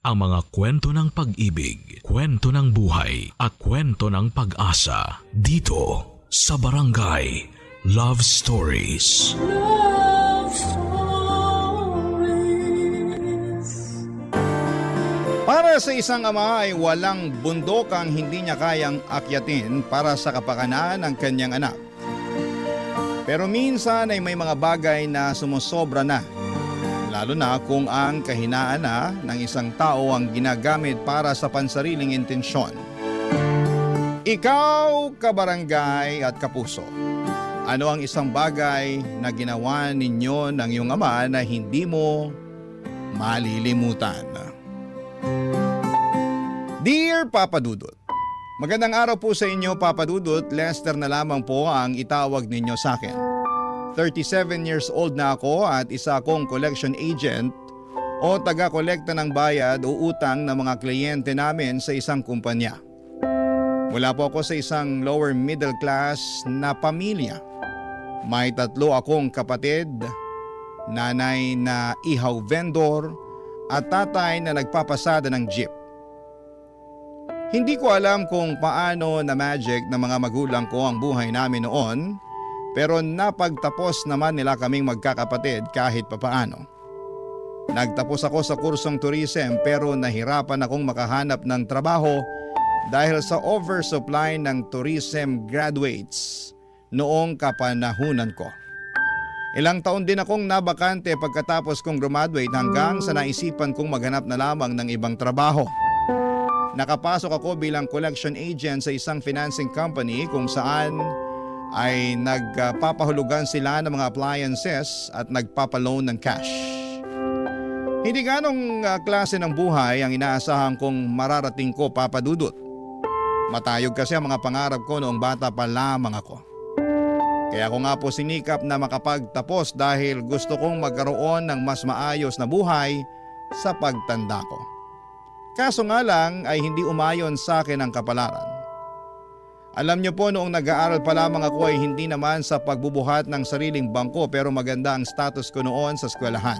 ang mga kwento ng pag-ibig, kwento ng buhay at kwento ng pag-asa dito sa Barangay Love Stories. Love Stories. Para sa isang ama ay walang bundok ang hindi niya kayang akyatin para sa kapakanan ng kanyang anak. Pero minsan ay may mga bagay na sumusobra na, lalo na kung ang kahinaan na ng isang tao ang ginagamit para sa pansariling intensyon. Ikaw, kabarangay at kapuso, ano ang isang bagay na ginawa ninyo ng iyong ama na hindi mo malilimutan? Dear Papa Dudut, magandang araw po sa inyo, Papa Dudut. Lester na lamang po ang itawag ninyo sa akin. 37 years old na ako at isa akong collection agent o taga-kolekta ng bayad o utang ng mga kliyente namin sa isang kumpanya. Mula po ako sa isang lower middle class na pamilya. May 3 akong kapatid, nanay na ihaw vendor at tatay na nagpapasada ng jeep. Hindi ko alam kung paano na magic ng mga magulang ko ang buhay namin noon, pero napagtapos naman nila kaming magkakapatid kahit papaano. Nagtapos ako sa kursong tourism pero nahirapan akong makahanap ng trabaho dahil sa oversupply ng tourism graduates noong kapanahunan ko. Ilang taon din akong nabakante pagkatapos kong graduate hanggang sa naisipan kong maghanap na lamang ng ibang trabaho. Nakapasok ako bilang collection agent sa isang financing company kung saan ay nagpapahulugan sila ng mga appliances at nagpapaloan ng cash. Hindi ganong klase ng buhay ang inaasahan kong mararating ko, Papa Dudut. Matayog kasi ang mga pangarap ko noong bata pa lamang ako. Kaya ako nga po sinikap na makapagtapos dahil gusto kong magkaroon ng mas maayos na buhay sa pagtanda ko. Kaso nga lang ay hindi umayon sa akin ang kapalaran. Alam niyo po, noong nag-aaral pa lamang ako ay hindi naman sa pagbubuhat ng sariling bangko pero maganda ang status ko noon sa eskwelahan.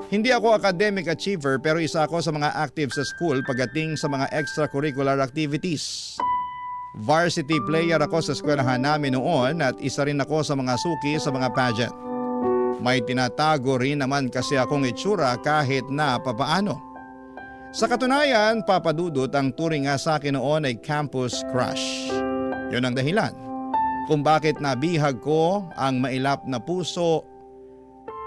Hindi ako academic achiever pero isa ako sa mga active sa school pagdating sa mga extracurricular activities. Varsity player ako sa eskwelahan namin noon at isa rin ako sa mga suki sa mga pageant. May tinatago rin naman kasi akong itsura kahit na papaano. Sa katunayan, Papa Dudut, ang turing nga sa akin noon ay campus crush. Yun ang dahilan kung bakit nabihag ko ang mailap na puso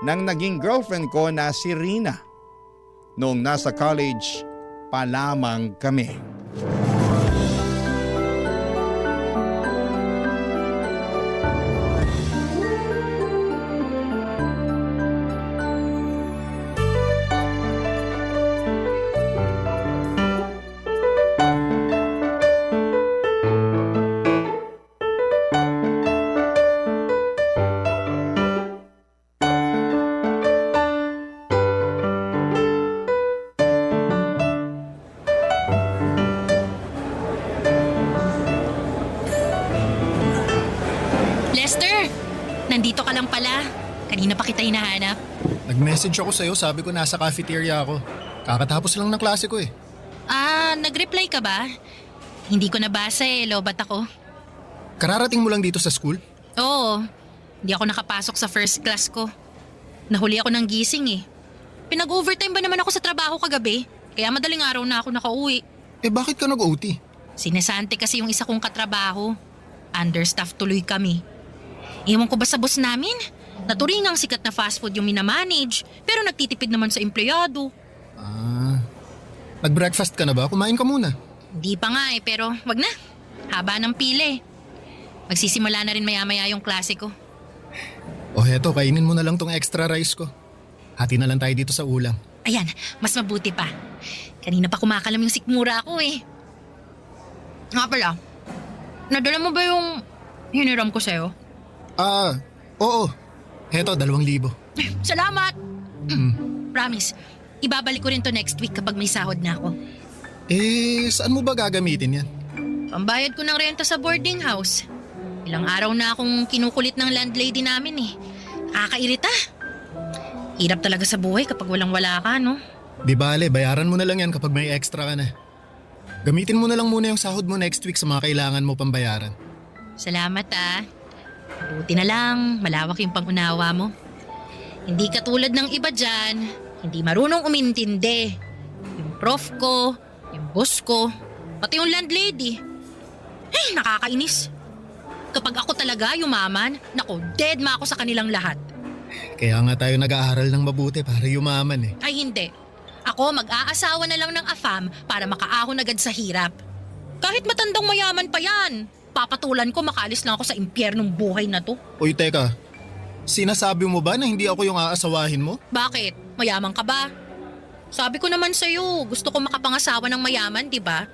ng naging girlfriend ko na si Rina noong nasa college pa lamang kami. Lester, nandito ka lang pala. Kanina pa kita hinahanap. Nag-message ako sa'yo, sabi ko nasa cafeteria ako. Kakatapos lang ng klase ko eh. Nag-reply ka ba? Hindi ko nabasa lobat ako. Kararating mo lang dito sa school? Oo, hindi ako nakapasok sa first class ko. Nahuli ako ng gising Pinag-overtime ba naman ako sa trabaho kagabi? Kaya madaling araw na ako nakauwi. Bakit ka nag-OT? Sinesante kasi yung isa kong katrabaho. Understaffed tuloy kami. Ewan ko ba sa boss namin? Naturingang sikat na fast food yung minamanage, pero nagtitipid naman sa empleyado. Nag-breakfast ka na ba? Kumain ka muna. Hindi pa nga pero wag na. Haba ng pila Magsisimula na rin maya-maya yung klase ko. Heto, kainin mo na lang tong extra rice ko. Hati na lang tayo dito sa ulam. Ayan, mas mabuti pa. Kanina pa kumakalam yung sikmura ko Nga pala, nadala mo ba yung hiniram ko sa'yo? Oo. Heto, 2,000. Salamat! Promise, ibabalik ko rin to next week kapag may sahod na ako. Saan mo ba gagamitin yan? Pambayad ko ng renta sa boarding house. Ilang araw na akong kinukulit ng landlady namin Nakakairita. Hirap talaga sa buhay kapag walang-wala ka, no? Di bale, bayaran mo na lang yan kapag may extra ka na. Gamitin mo na lang muna yung sahod mo next week sa mga kailangan mo pambayaran. Salamat ah. Buti na lang, malawak yung pangunawa mo. Hindi katulad ng iba dyan, hindi marunong umintindi. Yung prof ko, yung boss ko, pati yung landlady. Ay, nakakainis. Kapag ako talaga yumaman, nako, dead ma ako sa kanilang lahat. Kaya nga tayo nag-aaral ng mabuti para yumaman eh. Ay hindi. Ako mag-aasawa na lang ng afam para makaahon agad sa hirap. Kahit matandang mayaman pa yan, papatulan ko makalis lang ako sa impyernong buhay na to. Uy, teka. Sinasabi mo ba na hindi ako yung aasawahin mo? Bakit? Mayaman ka ba? Sabi ko naman sa'yo, gusto ko makapangasawa ng mayaman, di ba?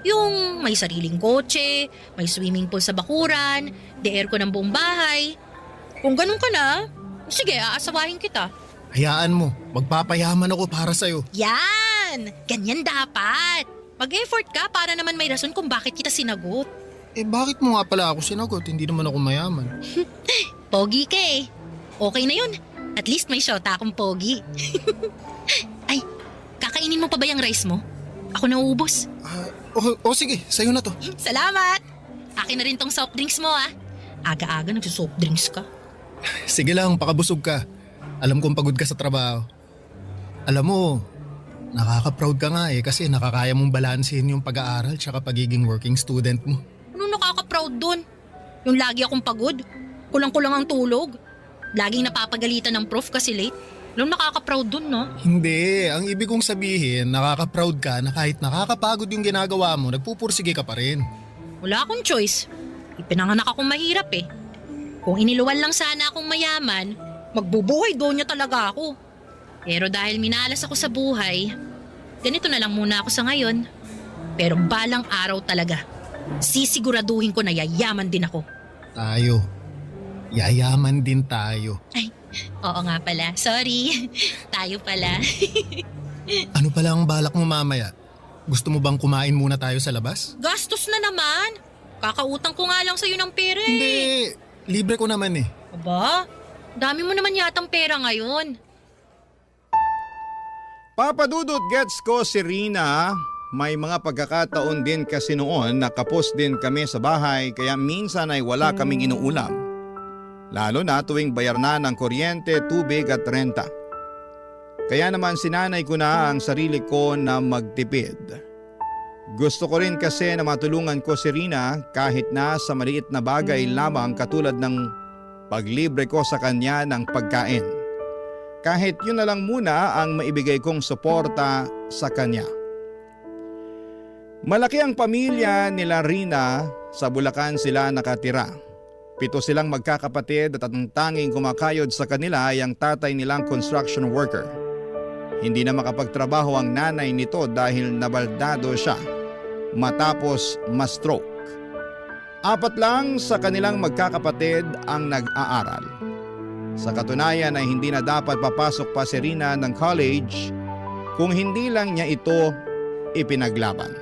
Yung may sariling kotse, may swimming pool sa bakuran, de-air ko ng buong bahay. Kung ganun ka na, sige, aasawahin kita. Hayaan mo, magpapayaman ako para sa'yo. Yan! Ganyan dapat. Mag-effort ka para naman may rason kung bakit kita sinagot. Eh bakit mo nga pala ako sinagot? Hindi naman ako mayaman. Pogi ka eh. Okay na yun. At least may shota akong pogi. Ay, kakainin mo pa ba yung rice mo? Ako nauubos. Sige, sa'yo na to. Salamat! Akin na rin tong soft drinks mo ah. Aga-aga nagsusoft drinks ka. Sige lang, pakabusog ka. Alam kong pagod ka sa trabaho. Alam mo, nakaka-proud ka nga eh kasi nakakaya mong balansehin yung pag-aaral tsaka pagiging working student mo. Anong nakaka-proud dun? Yung lagi akong pagod? Kulang-kulang ang tulog? Laging napapagalitan ng prof kasi late? Anong nakaka-proud dun, no? Hindi, ang ibig kong sabihin, nakaka-proud ka na kahit nakakapagod yung ginagawa mo, nagpupursige ka pa rin. Wala akong choice. Ipinanganak akong mahirap eh. Kung iniluwan lang sana akong mayaman, magbubuhay doon niya talaga ako. Pero dahil minalas ako sa buhay, ganito na lang muna ako sa ngayon. Pero balang araw talaga, sisiguraduhin ko na yayaman din ako. Tayo. Yayaman din tayo. Ay, oo nga pala. Sorry. Tayo pala. Ano pala ang balak mo mamaya? Gusto mo bang kumain muna tayo sa labas? Gastos na naman. Kakautang ko nga lang sa'yo ng pera eh. Hindi, libre ko naman eh. Aba, dami mo naman yatang pera ngayon. Papadudot gets ko si Rina. May mga pagkakataon din kasi noon na kapos din kami sa bahay kaya minsan ay wala kaming inuulam. Lalo na tuwing bayar na ng kuryente, tubig at renta. Kaya naman sinanay ko na ang sarili ko na magtipid. Gusto ko rin kasi na matulungan ko si Rina kahit na sa maliit na bagay lamang katulad ng paglibre ko sa kanya ng pagkain. Kahit yun na lang muna ang maibigay kong suporta sa kanya. Malaki ang pamilya nila Rina, sa Bulacan sila nakatira. 7 silang magkakapatid at ang tanging kumakayod sa kanila ay ang tatay nilang construction worker. Hindi na makapagtrabaho ang nanay nito dahil nabaldado siya matapos ma-stroke. 4 lang sa kanilang magkakapatid ang nag-aaral. Sa katunayan ay hindi na dapat papasok pa si Rina ng college kung hindi lang niya ito ipinaglaban.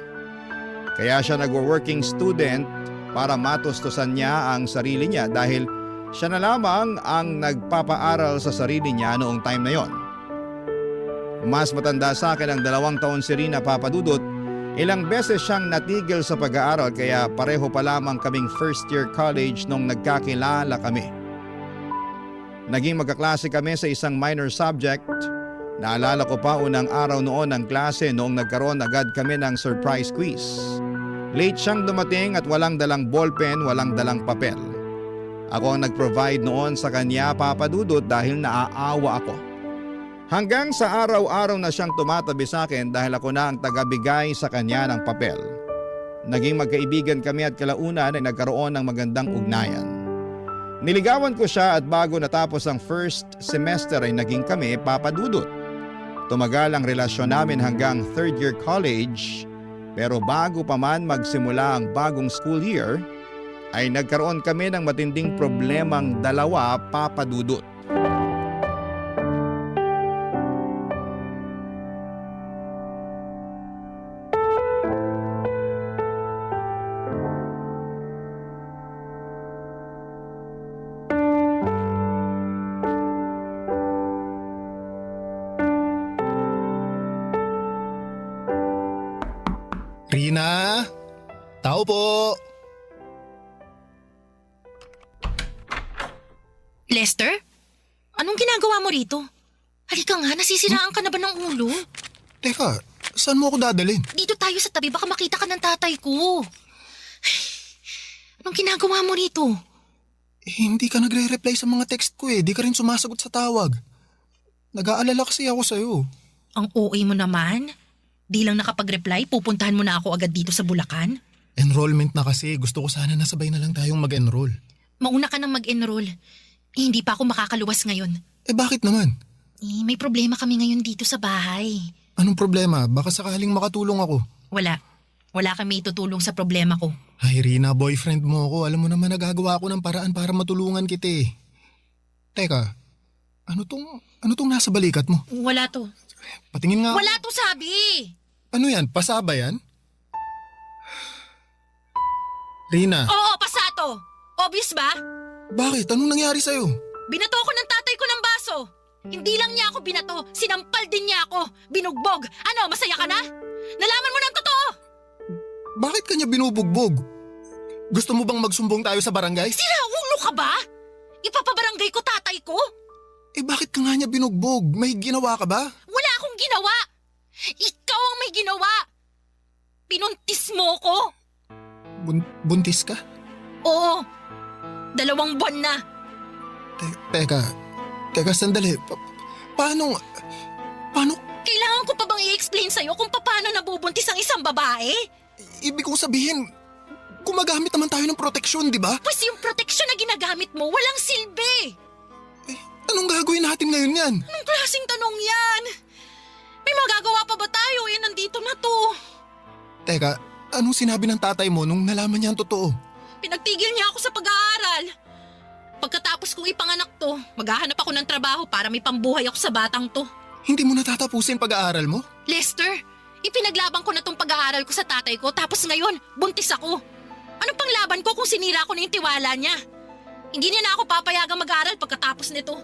Kaya siya nagwo-working student para matustusan niya ang sarili niya dahil siya na lamang ang nagpapaaral sa sarili niya noong time na yon. Mas matanda sa akin ang 2 taon si Rina, Papadudot. Ilang beses siyang natigil sa pag-aaral kaya pareho pa lamang kaming first year college nung nagkakilala kami. Naging magkaklase kami sa isang minor subject. Naalala ko pa unang araw noon ng klase noong nagkaroon agad kami ng surprise quiz. Late siyang dumating at walang dalang ballpen, walang dalang papel. Ako ang nag-provide noon sa kanya, Papadudot, dahil naaawa ako. Hanggang sa araw-araw na siyang tumatabi sa akin dahil ako na ang tagabigay sa kanya ng papel. Naging magkaibigan kami at kalaunan ay nagkaroon ng magandang ugnayan. Niligawan ko siya at bago natapos ang first semester ay naging kami, Papadudot. Tumagal ang relasyon namin hanggang 3rd year college. Pero bago pa man magsimula ang bagong school year, ay nagkaroon kami ng matinding problemang dalawa, Papadudot. Rina? Tao po! Lester? Anong ginagawa mo rito? Halika nga, nasisiraan ka na ba ng ulo? Teka, saan mo ako dadalhin? Dito tayo sa tabi, baka makita ka ng tatay ko. Anong ginagawa mo rito? Hindi ka nagre-reply sa mga text ko eh. Di ka rin sumasagot sa tawag. Nag-aalala kasi ako sa'yo. Ang OA mo naman? Di lang nakapag-reply, pupuntahan mo na ako agad dito sa Bulacan? Enrollment na kasi. Gusto ko sana nasabay na lang tayong mag-enroll. Mauna ka nang mag-enroll. Hindi pa ako makakaluwas ngayon. Eh bakit naman? May problema kami ngayon dito sa bahay. Anong problema? Baka sakaling makatulong ako. Wala. Wala kami itutulong sa problema ko. Ay Rina, boyfriend mo ako. Alam mo naman nagagawa ako ng paraan para matulungan kita eh. Teka, ano tong nasa balikat mo? Wala to. Patingin nga. Wala to sabi! Ano yan? Pasaba yan? Rina, Oo, pasato! Obvious ba? bakit? Anong nangyari sa'yo? Binato ko ng tatay ko ng baso. Hindi lang niya ako binato, sinampal din niya ako. Binugbog. Ano, masaya ka na? Nalaman mo ng totoo! Bakit kanya binubugbog? Gusto mo bang magsumbong tayo sa barangay? Sira, ulo ka ba? Ipapabarangay ko tatay ko? Eh bakit ka nga niya binugbog? May ginawa ka ba? Wala akong ginawa. Ikaw ang may ginawa. Pinuntis mo ko. Buntis ka? Oo. 2 buwan na. Teka sandali. Paano? Kailangan ko pa bang i-explain sa'yo kung paano nabubuntis ang isang babae? Ibig kong sabihin, gumagamit naman tayo ng proteksyon, di ba? Pues yung proteksyon na ginagamit mo, walang silbi. Anong gagawin natin ngayon yan? Anong klaseng tanong yan? May magagawa pa ba tayo? Nandito na to. Teka, anong sinabi ng tatay mo nung nalaman niya ang totoo? Pinagtigil niya ako sa pag-aaral. Pagkatapos kong ipanganak to, maghahanap ako ng trabaho para may pambuhay ako sa batang to. Hindi mo natatapusin pag-aaral mo? Lester, ipinaglaban ko na tong pag-aaral ko sa tatay ko tapos ngayon, buntis ako. Ano pang laban ko kung sinira ko na yung tiwala niya? Hindi niya na ako papayagang mag-aaral pagkatapos nito.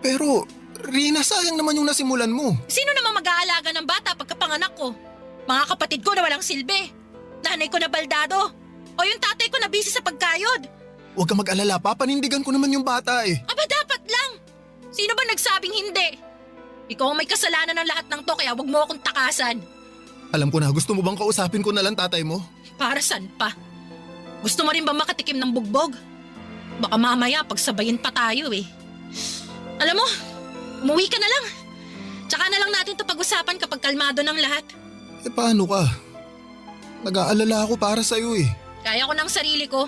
Pero, Rina, sayang naman yung nasimulan mo. Sino naman mag-aalaga ng bata pagkapanganak ko? Mga kapatid ko na walang silbi. Nanay ko na baldado. O yung tatay ko na busy sa pagkayod. Huwag ka mag-alala, papanindigan ko naman yung bata eh. Aba dapat lang. Sino ba nagsabing hindi? Ikaw ang may kasalanan ng lahat ng to kaya wag mo akong takasan. Alam ko na, gusto mo bang kausapin ko na lang tatay mo? Para saan pa? Gusto mo rin ba makatikim ng bugbog? Baka mamaya pagsabayin pa tayo eh. Alam mo, umuwi ka na lang. Tsaka na lang natin to pag-usapan kapag kalmado ng lahat. Eh paano ka? Nag-aalala ako para sa'yo eh. Kaya ko ng sarili ko.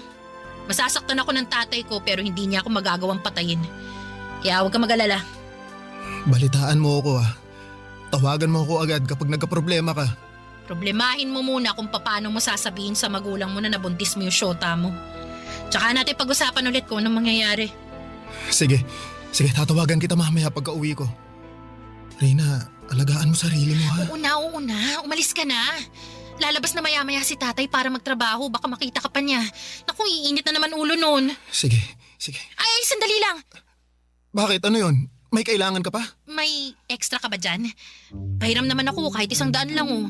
Masasaktan ako ng tatay ko pero hindi niya ako magagawang patayin. Kaya huwag ka mag-alala. Balitaan mo ako ah. Tawagan mo ako agad kapag nagka-problema ka. Problemahin mo muna kung paano mo sasabihin sa magulang mo na nabuntis mo yung syota mo. Tsaka natin pag-usapan ulit kung anong mangyayari. Sige, tatawagan kita mamaya pagka uwi ko. Rina, alagaan mo sarili mo ha. Oo na. Umalis ka na. Lalabas na maya-maya si tatay para magtrabaho. Baka makita ka pa niya. Naku, iinit na naman ulo nun. Sige. Ay, sandali lang. Bakit? Ano yun? May kailangan ka pa? May extra ka ba dyan? Pahiram naman ako kahit 100 lang oh.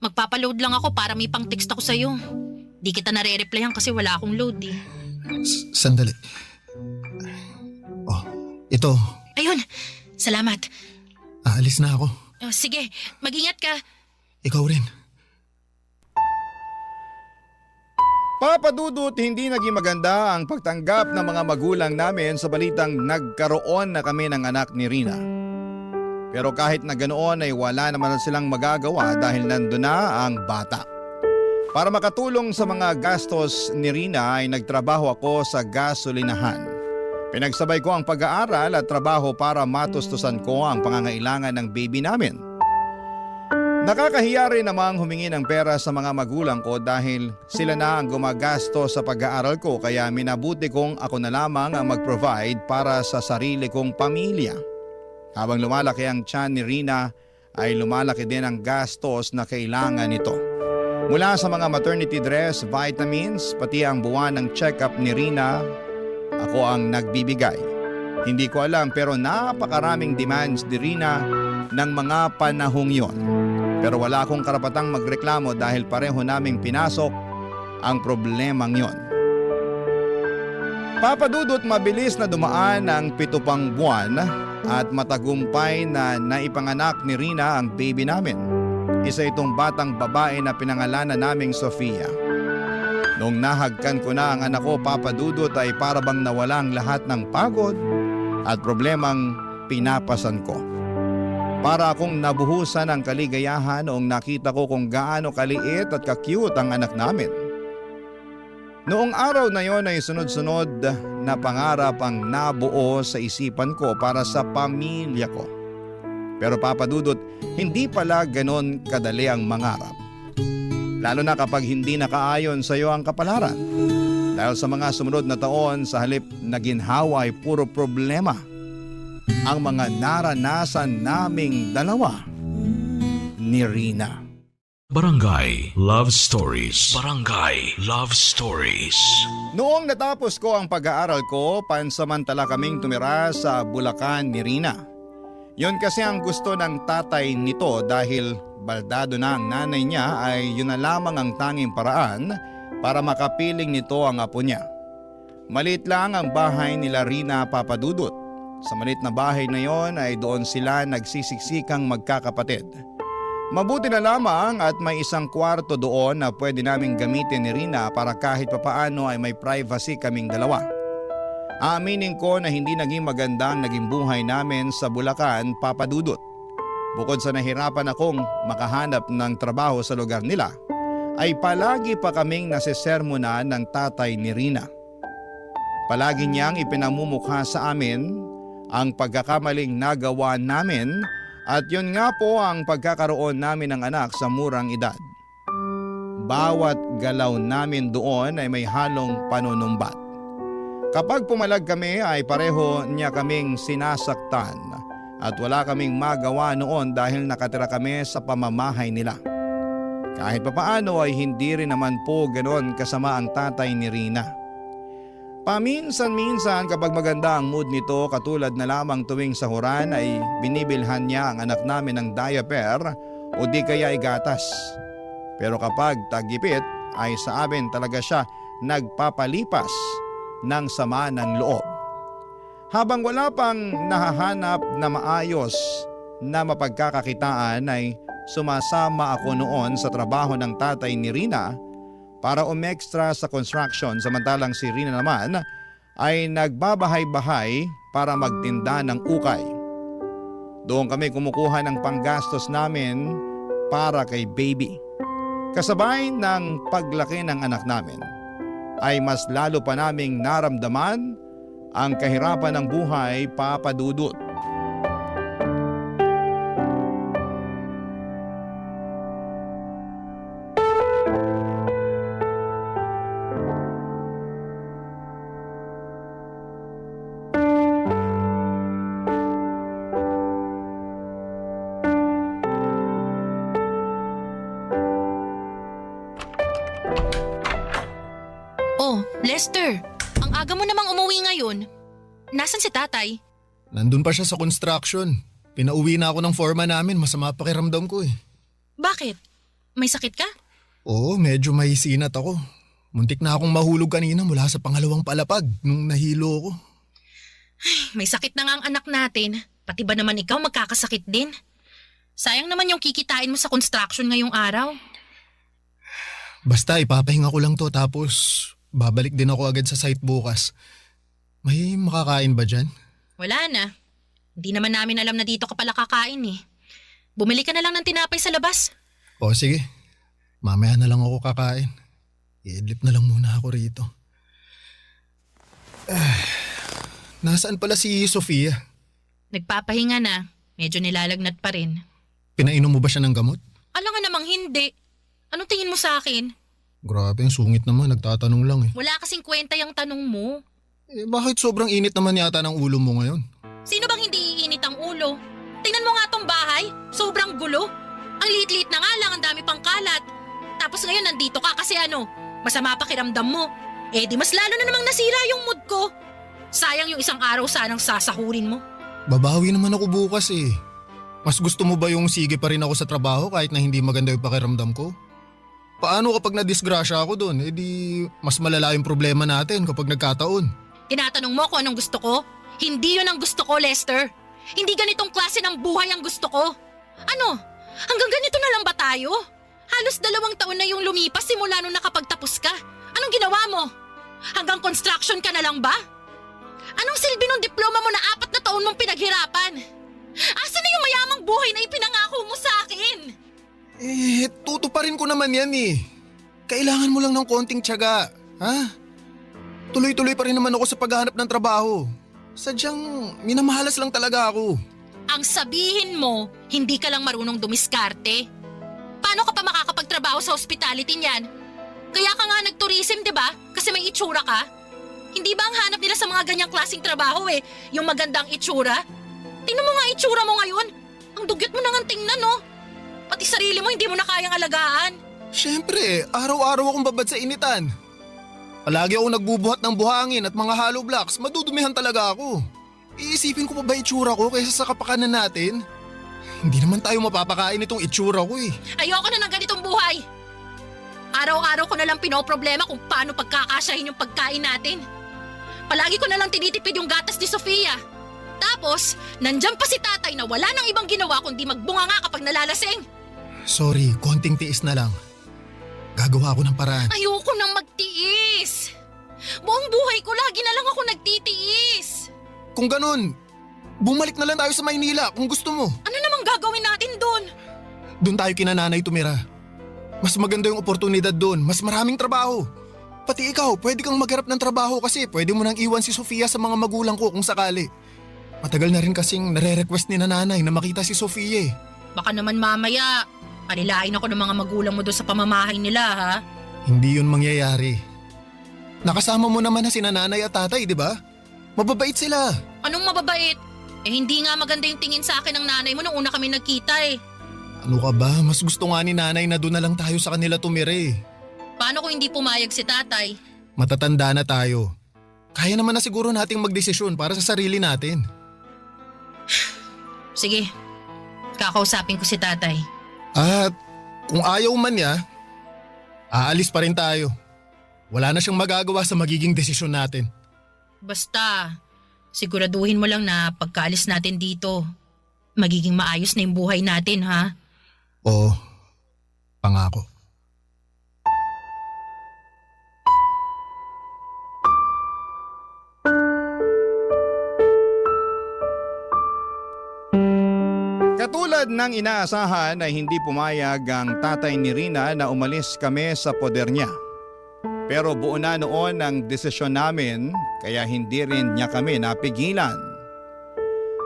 Magpapaload lang ako para may pang text ako sa'yo. Di kita nare-replyan kasi wala akong load eh. Sandali. Oh, ito. Ayun, salamat. Aalis na ako. Sige, mag-ingat ka. Ikaw rin. Papa Dudut, hindi naging maganda ang pagtanggap ng mga magulang namin sa balitang nagkaroon na kami ng anak ni Rina. Pero kahit na ganoon ay wala naman silang magagawa dahil nandun na ang bata. Para makatulong sa mga gastos ni Rina ay nagtrabaho ako sa gasolinahan. Pinagsabay ko ang pag-aaral at trabaho para matustusan ko ang pangangailangan ng baby namin. Nakakahiya rin namang humingi ng pera sa mga magulang ko dahil sila na ang gumagastos sa pag-aaral ko kaya minabuti kong ako na lamang ang mag-provide para sa sarili kong pamilya. Habang lumalaki ang tiyan ni Rina ay lumalaki din ang gastos na kailangan nito. Mula sa mga maternity dress, vitamins, pati ang buwan ng check-up ni Rina, ako ang nagbibigay. Hindi ko alam pero napakaraming demands ni Rina ng mga panahong yon. Pero wala akong karapatang magreklamo dahil pareho naming pinasok ang problemang yon. Papa Dudut, mabilis na dumaan ang 7 pang buwan at matagumpay na naipanganak ni Rina ang baby namin. Isa itong batang babae na pinangalanan naming Sofia. Noong nahagkan ko na ang anak ko, Papa Dudut, ay para bang nawalang lahat ng pagod at problemang pinapasan ko. Para akong nabuhusan ng kaligayahan noong nakita ko kung gaano kaliit at ka-cute ang anak namin. Noong araw na yon ay sunod-sunod na pangarap ang nabuo sa isipan ko para sa pamilya ko. Pero Papa Dudut, hindi pala ganon kadali ang mangarap. Lalo na kapag hindi nakaayon sa iyo ang kapalaran. Dahil sa mga sumunod na taon, sa halip na ginhawa ay puro problema ang mga naranasan naming dalawa ni Rina. Barangay Love Stories. Barangay Love Stories. Noong natapos ko ang pag-aaral ko, pansamantala kaming tumira sa Bulacan ni Rina. Yon kasi ang gusto ng tatay nito dahil baldado na ang nanay niya ay yun na lamang ang tanging paraan para makapiling nito ang apo niya. Maliit lang ang bahay nila Rina, Papa Dudut. Sa maliit na bahay na yon ay doon sila nagsisisikang magkakapatid. Mabuti na lamang at may isang kwarto doon na pwede naming gamitin ni Rina para kahit papaano ay may privacy kaming dalawa. Aaminin ko na hindi naging maganda ang naging buhay namin sa Bulacan, Papa Dudut. Bukod sa nahirapan akong makahanap ng trabaho sa lugar nila, ay palagi pa kaming nasisermonan ng tatay ni Rina. Palagi niyang ipinamumukha sa amin ang pagkakamaling nagawa namin at yun nga po ang pagkakaroon namin ng anak sa murang edad. Bawat galaw namin doon ay may halong panunumbat. Kapag pumalag kami ay pareho niya kaming sinasaktan at wala kaming magawa noon dahil nakatira kami sa pamamahay nila. Kahit papaano ay hindi rin naman po ganoon kasama ang tatay ni Rina. Paminsan-minsan kapag maganda ang mood nito, katulad na lamang tuwing sahuran ay binibilhan niya ang anak namin ng diaper o di kaya ay gatas. Pero kapag tagipit ay sa amin talaga siya nagpapalipas ng sama ng loob. Habang wala pang nahahanap na maayos na mapagkakakitaan ay sumasama ako noon sa trabaho ng tatay ni Rina para umextra sa construction, samantalang si Rina naman ay nagbabahay-bahay para magtinda ng ukay. Doon kami kumukuha ng panggastos namin para kay baby. Kasabay ng paglaki ng anak namin ay mas lalo pa naming naramdaman ang kahirapan ng buhay, Papa Dudut. Lester, ang aga mo namang umuwi ngayon. Nasaan si tatay? Nandun pa siya sa construction. Pinauwi na ako ng foreman namin, masama pakiramdam ko eh. Bakit? May sakit ka? Oo, medyo may sinat ako. Muntik na akong mahulog kanina mula sa pangalawang palapag nung nahilo ko. May sakit na nga ang anak natin. Pati ba naman ikaw magkakasakit din? Sayang naman yung kikitain mo sa construction ngayong araw. Basta ipapahinga ko lang to tapos babalik din ako agad sa site bukas. May makakain ba dyan? Wala na. Hindi naman namin alam na dito ka pala kakain eh. Bumili ka na lang ng tinapay sa labas. O sige, mamaya na lang ako kakain. I-idlip na lang muna ako rito. Nasaan pala si Sofia? Nagpapahinga na. Medyo nilalagnat pa rin. Pinainom mo ba siya ng gamot? Alam nga namang hindi. Anong tingin mo sa akin? Grabe, ang sungit naman. Nagtatanong lang eh. Wala kasing kwenta yung tanong mo. Bakit sobrang init naman yata ng ulo mo ngayon? Sino bang hindi iinit ang ulo? Tingnan mo nga tong bahay. Sobrang gulo. Ang liit-liit na nga lang, ang dami pang kalat. Tapos ngayon nandito ka kasi masama pakiramdam mo. Eh di mas lalo na namang nasira yung mood ko. Sayang yung isang araw sanang sasahurin mo. Babawi naman ako bukas eh. Mas gusto mo ba yung sige pa rin ako sa trabaho kahit na hindi maganda yung pakiramdam ko? Paano kapag nadisgrasya ako doon? Eh di mas malala yung problema natin kapag nagkataon. Tinatanong mo kung anong gusto ko? Hindi yun ang gusto ko, Lester. Hindi ganitong klase ng buhay ang gusto ko. Ano? Hanggang ganito na lang ba tayo? Halos 2 taon na yung lumipas simula nung nakapagtapos ka. Anong ginawa mo? Hanggang construction ka na lang ba? Anong silbi ng diploma mo na 4 na taon mong pinaghirapan? Asan na yung mayamang buhay na ipinangako mo sa akin? Eh, tutuparin ko naman yan eh. Kailangan mo lang ng konting tiyaga, ha? Tuloy-tuloy pa rin naman ako sa paghahanap ng trabaho. Sadyang minamahalas lang talaga ako. Ang sabihin mo, hindi ka lang marunong dumiskarte. Paano ka pa makakapagtrabaho sa hospitality niyan? Kaya ka nga nag-tourism, di ba? Kasi may itsura ka. Hindi ba ang hanap nila sa mga ganyang klaseng trabaho yung magandang itsura? Tingnan mo nga itsura mo ngayon. Ang dugyot mo na nga tingnan, no? Pati sarili mo hindi mo na kayang alagaan. Siyempre, araw-araw akong babad sa initan. Palagi akong nagbubuhat ng buhangin at mga hollow blocks, madudumihan talaga ako. Iisipin ko pa ba itsura ko kaysa sa kapakanan natin? Hindi naman tayo mapapakain itong itsura ko eh. Ayoko na ng ganitong buhay. Araw-araw ko na lang pinoproblema kung paano pagkakasyahin yung pagkain natin. Palagi ko na lang tinitipid yung gatas ni Sofia. Tapos, nandyan pa si tatay na wala nang ibang ginawa kundi magbunga nga kapag nalalasing. Sorry, konting tiis na lang. Gagawa ako ng paraan. Ayoko nang magtiis. Buong buhay ko lagi na lang ako nagtitiis. Kung ganun, bumalik na lang tayo sa Maynila kung gusto mo. Ano namang gagawin natin doon? Doon tayo kina nanay tumira. Mas maganda yung oportunidad doon, mas maraming trabaho. Pati ikaw, pwede kang magharap ng trabaho kasi pwede mo nang iwan si Sofia sa mga magulang ko kung sakali. Matagal na rin kasing nare-request ni nanay na makita si Sofia eh. Baka naman mamaya, panilain ako ng mga magulang mo doon sa pamamahay nila, ha? Hindi yun mangyayari. Nakasama mo naman na si nanay at tatay, di ba? Mababait sila. Anong mababait? Eh hindi nga maganda yung tingin sa akin ng nanay mo nung una kami nagkita eh. Ano ka ba? Mas gusto nga ni nanay na doon na lang tayo sa kanila tumira eh. Paano kung hindi pumayag si tatay? Matatanda na tayo. Kaya naman na siguro nating magdesisyon para sa sarili natin. Sige, kakausapin ko si tatay. At kung ayaw man niya, aalis pa rin tayo. Wala na siyang magagawa sa magiging desisyon natin. Basta, siguraduhin mo lang na pagkaalis natin dito, magiging maayos na yung buhay natin, ha? Oo, pangako. Katulad ng inaasahan ay hindi pumayag ang tatay ni Rina na umalis kami sa poder niya. Pero buo na noon ang desisyon namin kaya hindi rin niya kami napigilan.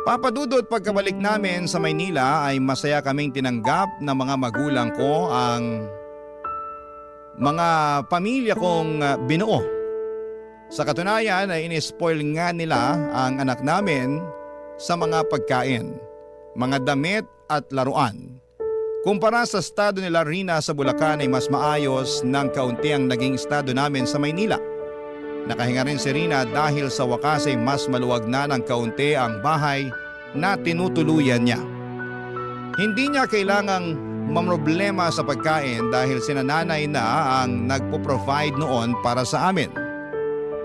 Papadudot pagkabalik namin sa Maynila ay masaya kaming tinanggap ng mga magulang ko ang mga pamilya kong binuo. Sa katunayan ay inispoil nga nila ang anak namin sa mga pagkain, mga damit at laruan. Kumpara sa estado nila Rina sa Bulacan ay mas maayos ng kaunti ang naging estado namin sa Maynila. Nakahinga rin si Rina dahil sa wakas ay mas maluwag na ng kaunti ang bahay na tinutuluyan niya. Hindi niya kailangang mamroblema sa pagkain dahil sinananay na ang nagpo-provide noon para sa amin.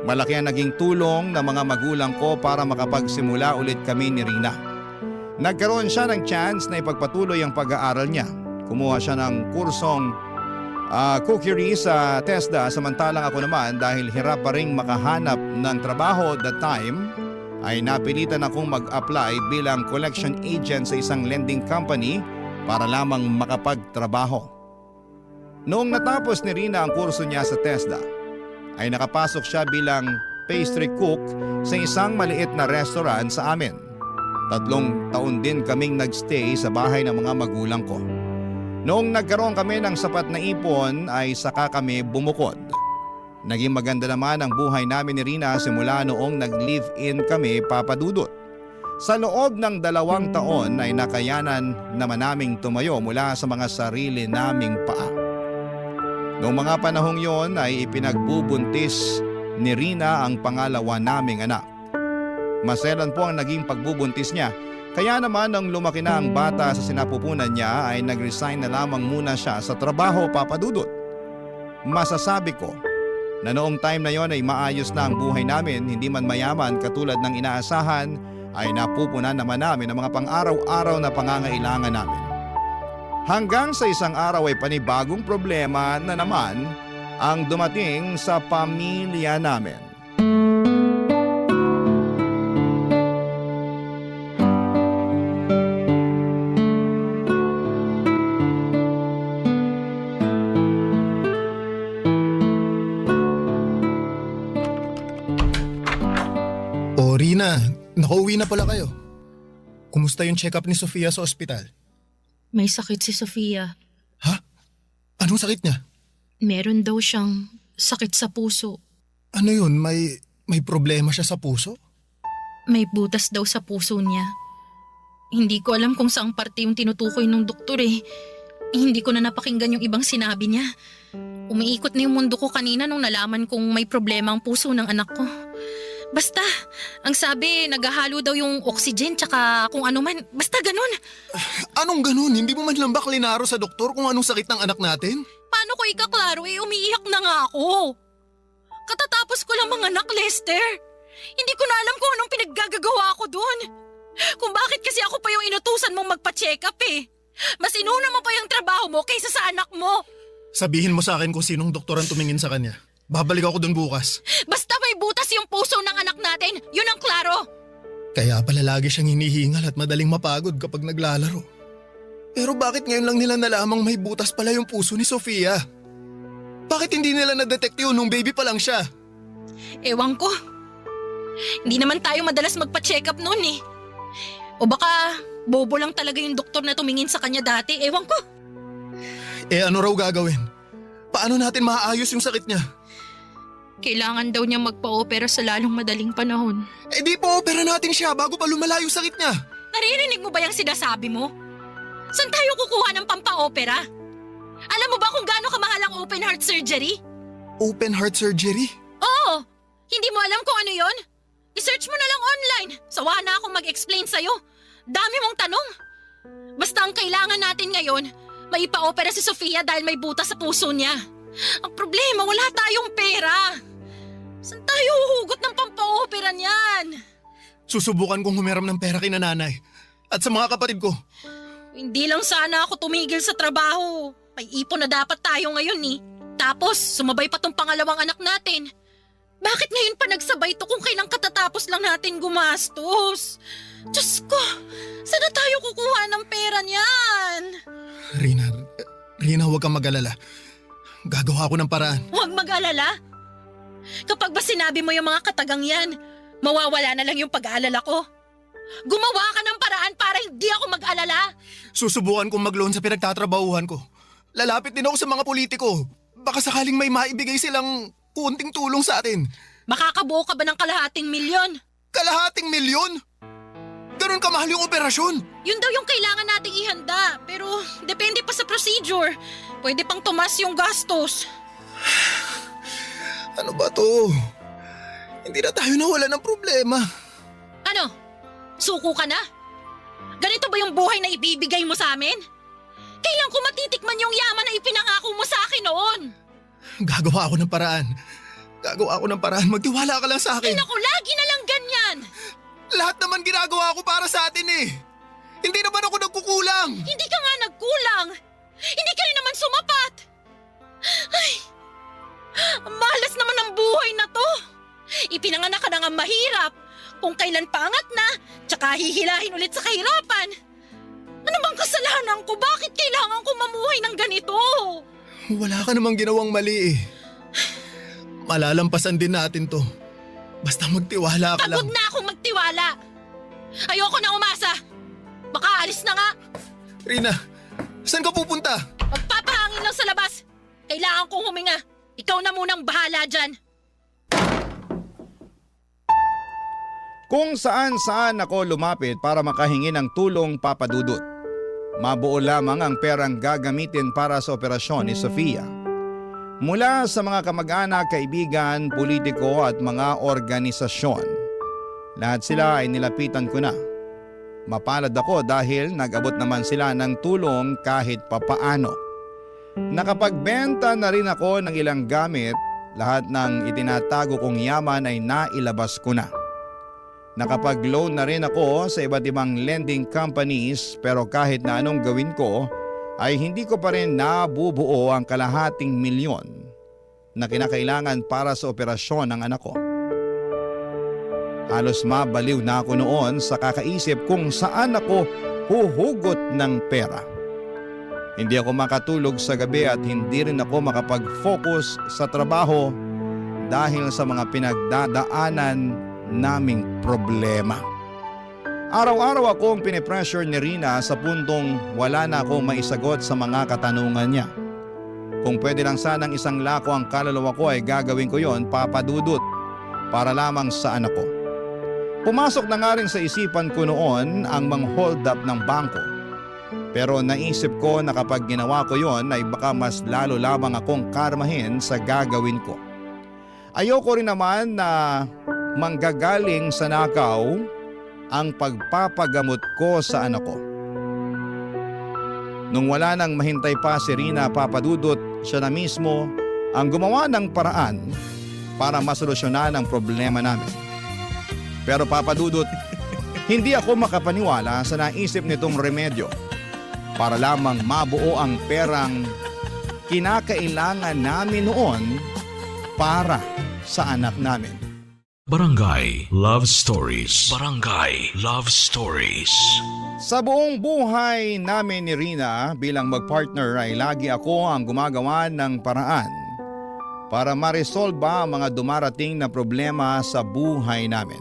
Malaki ang naging tulong ng mga magulang ko para makapagsimula ulit kami ni Rina. Nagkaroon siya ng chance na ipagpatuloy ang pag-aaral niya. Kumuha siya ng kursong cookery sa TESDA samantalang ako naman dahil hirap pa ring makahanap ng trabaho at that time ay napilitan akong mag-apply bilang collection agent sa isang lending company para lamang makapagtrabaho. Noong natapos ni Rina ang kurso niya sa TESDA ay nakapasok siya bilang pastry cook sa isang maliit na restaurant sa amin. 3 taon din kaming nagstay sa bahay ng mga magulang ko. Noong nagkaroon kami ng sapat na ipon ay saka kami bumukod. Naging maganda naman ang buhay namin ni Rina simula noong nag-live-in kami papadudot. Sa loob ng 2 taon ay nakayanan naman naming tumayo mula sa mga sarili naming paa. Noong mga panahong yon ay ipinagbubuntis ni Rina ang pangalawa naming anak. Maselan po ang naging pagbubuntis niya Kaya naman nang lumaki na ang bata sa sinapupunan niya ay nag-resign na lamang muna siya sa trabaho, Papa Dudut. Masasabi ko na noong time na yon ay maayos na ang buhay namin, hindi man mayaman katulad ng inaasahan, ay napupunan naman namin ang mga pang-araw-araw na pangangailangan namin. Hanggang sa isang araw ay panibagong problema na naman ang dumating sa pamilya namin. O Rina, nakauwi na pala kayo. Kumusta yung check-up ni Sofia sa ospital? May sakit si Sofia. Ha? Anong sakit niya? Meron daw siyang sakit sa puso. Ano yun? May problema siya sa puso? May butas daw sa puso niya. Hindi ko alam kung saang parte yung tinutukoy ng doktor eh. Hindi ko na napakinggan yung ibang sinabi niya. Umiikot na yung mundo ko kanina nung nalaman kong may problema ang puso ng anak ko. Basta, ang sabi, naghahalo daw yung oxygen tsaka kung ano man. Basta ganun. Anong ganun? Hindi mo man lang ba klinaro sa doktor kung anong sakit ng anak natin? Paano ko ikaklaro eh, umiiyak na nga ako. Katatapos ko lang mga anak, Lester. Hindi ko na alam kung anong pinaggagawa ko doon. Kung bakit kasi ako pa yung inutusan mong magpa-check up eh. Mas inuna mo pa yung trabaho mo kaysa sa anak mo. Sabihin mo sa akin kung sinong doktor ang tumingin sa kanya. Babalik ako doon bukas. Basta may butas yung puso ng anak natin, yun ang klaro. Kaya pala lagi siyang hinihingal at madaling mapagod kapag naglalaro. Pero bakit ngayon lang nila nalamang may butas pala yung puso ni Sofia? Bakit hindi nila na-detect yun nung baby pa lang siya? Ewan ko. Hindi naman tayo madalas magpa-check up noon eh. O baka bobo lang talaga yung doktor na tumingin sa kanya dati, ewan ko. Eh ano raw gagawin? Paano natin maaayos yung sakit niya? Kailangan daw niya magpa-opera sa lalong madaling panahon. Eh di po opera natin siya bago pa lumala yung sakit niya. Naririnig mo ba yung sinasabi mo? Saan tayo kukuha ng pampa-opera? Alam mo ba kung gaano kamahal ang open heart surgery? Open heart surgery? Oo! Hindi mo alam kung ano yon? I-search mo na lang online. Sawa na akong mag-explain sa'yo. Dami mong tanong. Basta ang kailangan natin ngayon, may ipa-opera si Sofia dahil may butas sa puso niya. Ang problema, wala tayong pera. Saan tayo huhugot ng pampa-opera niyan? Susubukan kong humiram ng pera kay nanay at sa mga kapatid ko. Hindi lang sana ako tumigil sa trabaho. May ipon na dapat tayo ngayon eh. Tapos, sumabay pa tong pangalawang anak natin. Bakit ngayon pa nagsabay to kung kailang katatapos lang natin gumastos? Diyos ko, saan na tayo kukuha ng pera niyan? Rina, huwag kang mag-alala. Gagawa ako ng paraan. Huwag mag-alala. Kapag ba sinabi mo yung mga katagang yan, mawawala na lang yung pag-aalala ko. Gumawa ka ng paraan para hindi ako mag-alala. Susubukan kong mag-loan sa pinagtatrabahuhan ko. Lalapit din ako sa mga politiko. Baka sakaling may maibigay silang kunting tulong sa atin. Makakabuo ka ba ng kalahating milyon? Kalahating milyon? Ganun kamahal yung operasyon? Yun daw yung kailangan nating ihanda. Pero depende pa sa procedure. Pwede pang tumas yung gastos. Ano ba to? Hindi na tayo nawala ng problema. Ano? Suko ka na? Ganito ba yung buhay na ibibigay mo sa amin? Kailan ko matitikman yung yaman na ipinangako mo sa akin noon? Gagawa ako ng paraan. Magtiwala ka lang sa Ay akin. naku, lagi na lang ganyan. Lahat naman ginagawa ko para sa atin eh. Hindi naman ako nagkukulang. Hindi ka nga nagkulang. Hindi ka rin naman sumapat. Ay, ang malas naman ng buhay na to. Ipinanganak ka na nga mahirap. Kung kailan paangat na, tsaka hihilahin ulit sa kahirapan. Ano bang kasalanan ko? Bakit kailangan ko mamuhay ng ganito? Wala ka namang ginawang mali eh. Malalampasan din natin to. Basta magtiwala ka lang. Pagod na akong magtiwala. Ayoko na umasa. Baka alis na nga. Rina, saan ka pupunta? Magpapahangin lang sa labas. Kailangan kong huminga. Ikaw na munang bahala dyan. Kung saan-saan ako lumapit para makahingi ng tulong, Papa Dudut. Mabuo lamang ang perang gagamitin para sa operasyon ni Sofia. Mula sa mga kamag-anak, kaibigan, politiko at mga organisasyon. Lahat sila ay nilapitan ko na. Mapalad ako dahil nag-abot naman sila ng tulong kahit papaano. Nakapagbenta na rin ako ng ilang gamit, lahat ng itinatago kong yaman ay nailabas ko na. Nakapag-loan na rin ako sa iba't ibang lending companies pero kahit na anong gawin ko ay hindi ko pa rin nabubuo ang kalahating milyon na kinakailangan para sa operasyon ng anak ko. Halos mabaliw na ako noon sa kakaisip kung saan ako huhugot ng pera. Hindi ako makatulog sa gabi at hindi rin ako makapag-focus sa trabaho dahil sa mga pinagdadaanan naming problema. Araw-araw akong pinipressure ni Rina sa puntong wala na akong maisagot sa mga katanungan niya. Kung pwede lang sanang isang lako ang kaluluwa ko ay gagawin ko yon, Papa Dudut, para lamang sa anak ko. Pumasok na nga rin sa isipan ko noon ang mang-hold up ng bangko. Pero naisip ko na kapag ginawa ko yon ay baka mas lalo lamang akong karmahin sa gagawin ko. Ayoko rin naman na manggagaling sa nakaw ang pagpapagamot ko sa anak ko. Nung wala nang mahintay pa si Rina, Papa Dudut, siya na mismo ang gumawa ng paraan para masolusyonan ang problema namin. Pero Papa Dudut, hindi ako makapaniwala sa naisip nitong remedyo para lamang mabuo ang perang kinakailangan namin noon para sa anak namin. Barangay Love Stories. Barangay Love Stories. Sa buong buhay namin ni Rina bilang magpartner ay lagi ako ang gumagawa ng paraan para ma-resolve ang mga dumarating na problema sa buhay namin.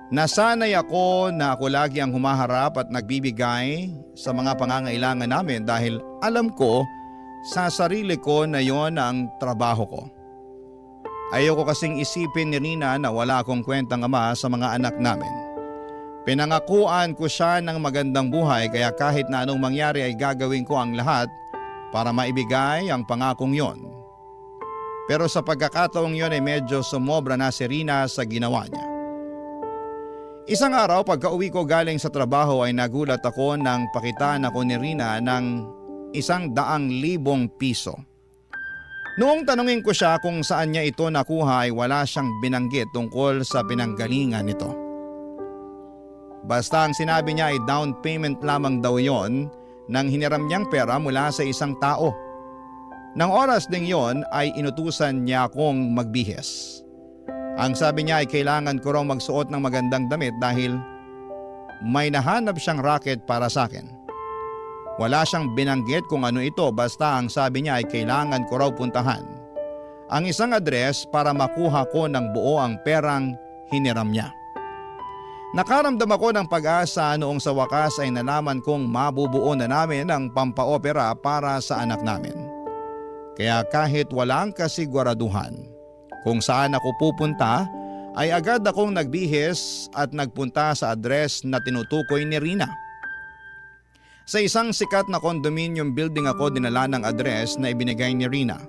Nasanay ako na ako lagi ang humaharap at nagbibigay sa mga pangangailangan namin dahil alam ko sa sarili ko na yon ang trabaho ko. Ayoko kasing isipin ni Rina na wala akong kwentang ama sa mga anak namin. Pinangakuan ko siya ng magandang buhay kaya kahit na anong mangyari ay gagawin ko ang lahat para maibigay ang pangakong yon. Pero sa pagkakataong yon ay medyo sumobra na si Rina sa ginawa niya. Isang araw pagka-uwi ko galing sa trabaho ay nagulat ako nang pakitaan ako ni Rina ng 100,000 piso. Noong tanungin ko siya kung saan niya ito nakuha ay wala siyang binanggit tungkol sa pinanggalingan nito. Basta ang sinabi niya ay down payment lamang daw yon nang hiniram niyang pera mula sa isang tao. Nang oras ding yon ay inutusan niya akong magbihis. Ang sabi niya ay kailangan ko raw magsuot ng magandang damit dahil may nahanap siyang racket para sa akin. Wala siyang binanggit kung ano ito basta ang sabi niya ay kailangan ko raw puntahan ang isang address para makuha ko ng buo ang perang hiniram niya. Nakaramdam ako ng pag-asa noong sa wakas ay nalaman kong mabubuo na namin ang pampaopera para sa anak namin. Kaya kahit walang kasiguraduhan kung saan ako pupunta ay agad akong nagbihis at nagpunta sa address na tinutukoy ni Rina. Sa isang sikat na condominium building ako dinala ng address na ibinigay ni Rina.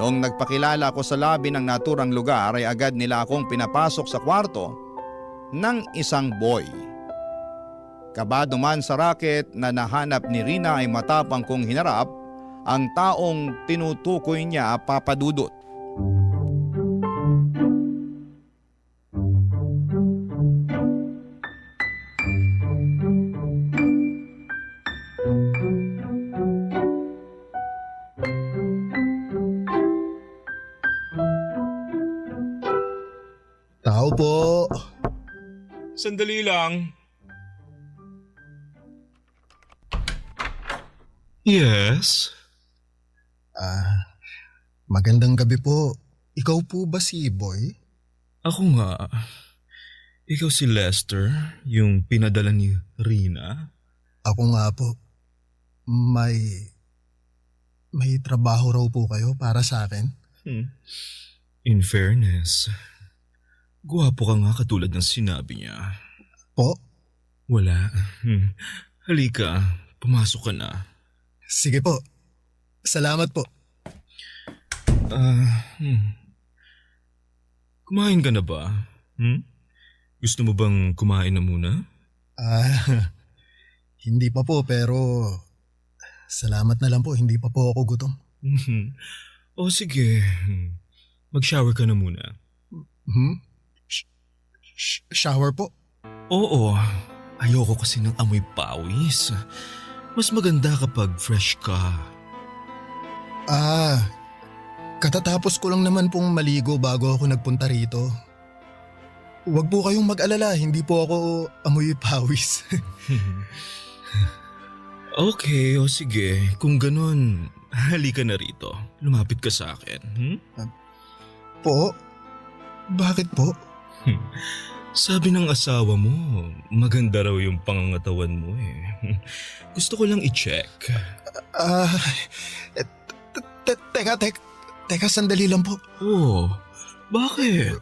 Noong nagpakilala ako sa lobby ng naturang lugar ay agad nila akong pinapasok sa kwarto ng isang boy. Kabado man sa racket na nahanap ni Rina ay matapang kong hinarap ang taong tinutukoy niya, Papa Dudut. Tao po. Sandali lang. Yes? Magandang gabi po. Ikaw po ba si Boy? Ako nga. Ikaw si Lester, yung pinadala ni Rina? Ako nga po. May trabaho raw po kayo para sa akin? In fairness, guwapo ka nga katulad ng sinabi niya. Po? Wala. Halika, pumasok ka na. Sige po. Salamat po. Kumain ka na ba? Gusto mo bang kumain na muna? Hindi pa po pero salamat na lang po, hindi pa po ako gutom. O sige, mag-shower ka na muna. Shower po? Oo, ayoko kasi ng amoy pawis. Mas maganda kapag fresh ka. Katatapos ko lang naman pong maligo bago ako nagpunta rito. Huwag po kayong mag-alala, hindi po ako amoy pawis. Okay, o sige. Kung ganun, halika na rito. Lumapit ka sa akin. Po? Bakit po? Sabi ng asawa mo, maganda raw yung pangangatawan mo eh. Gusto ko lang i-check. Teka, sandali lang po. Oh, bakit?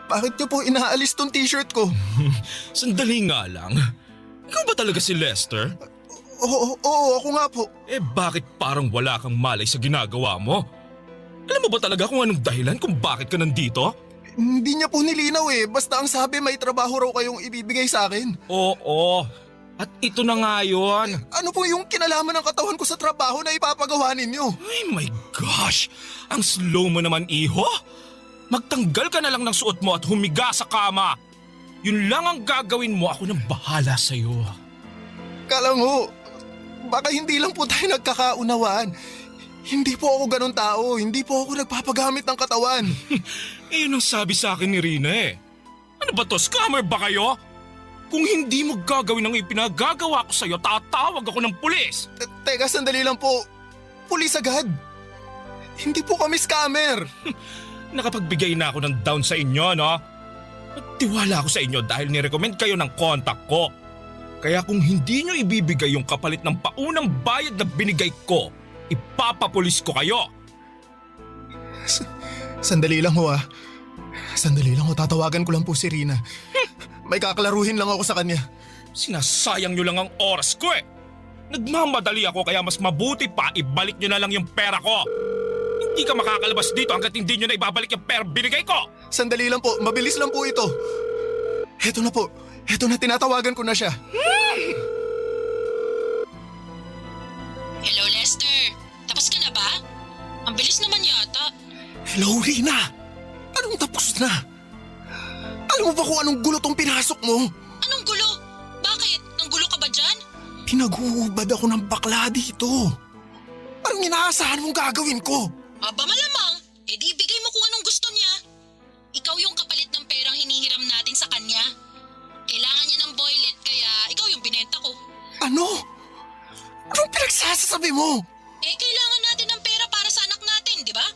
Bakit niyo po inaalis tong t-shirt ko? Sandali nga lang. Ikaw ba talaga si Lester? Oo, ako nga po. Eh bakit parang wala kang malay sa ginagawa mo? Alam mo ba talaga kung anong dahilan kung bakit ka nandito? Hindi niya po nilinaw eh. Basta ang sabi may trabaho raw kayong ibibigay sa akin. Oo. At ito na nga yun. Ano po yung kinalaman ng katawan ko sa trabaho na ipapagawa ninyo? Ay my gosh! Ang slow mo naman, iho! Magtanggal ka na lang ng suot mo at humiga sa kama. Yun lang ang gagawin mo, ako nang bahala sa'yo. Kalango, baka hindi lang po tayo nagkakaunawaan. Hindi po ako ganun tao. Hindi po ako nagpapagamit ng katawan. Yun ang sabi sa akin ni Rina eh. Ano ba to, scammer ba kayo? Kung hindi mo gagawin ang ipinagagawa ko sa'yo, tatawag ako ng pulis. Teka, sandali lang po. Pulis agad. Hindi po kami scammer. Nakapagbigay na ako ng down sa inyo, no? Nagtiwala ako sa inyo dahil nirecommend kayo ng contact ko. Kaya kung hindi nyo ibibigay yung kapalit ng paunang bayad na binigay ko, ipapapulis ko kayo. Sandali lang ho ah. Sandali lang ho, tatawagan ko lang po si Rina. May kakalaruhin lang ako sa kanya. Sinasayang nyo lang ang oras ko eh. Nagmamadali ako kaya mas mabuti pa ibalik nyo na lang yung pera ko. Hindi ka makakalabas dito hanggat hindi nyo na ibabalik yung pera binigay ko. Sandali lang po, mabilis lang po ito. Heto na po, heto na, tinatawagan ko na siya. Hello, Lester. Tapos ka na ba? Ang bilis naman yata. Hello, Rina. Anong tapos na? Alam mo ba kung anong gulo tong pinasok mo? Anong gulo? Bakit? Nanggulo ka ba dyan? Pinaghubad ako ng bakla dito. Anong inaasahan mong gagawin ko? Aba malamang, di bigay mo kung anong gusto niya. Ikaw yung kapalit ng perang hinihiram natin sa kanya. Kailangan niya ng boylet kaya ikaw yung binenta ko. Ano? Anong pinagsasabi mo? Kailangan natin ng pera para sa anak natin, di ba?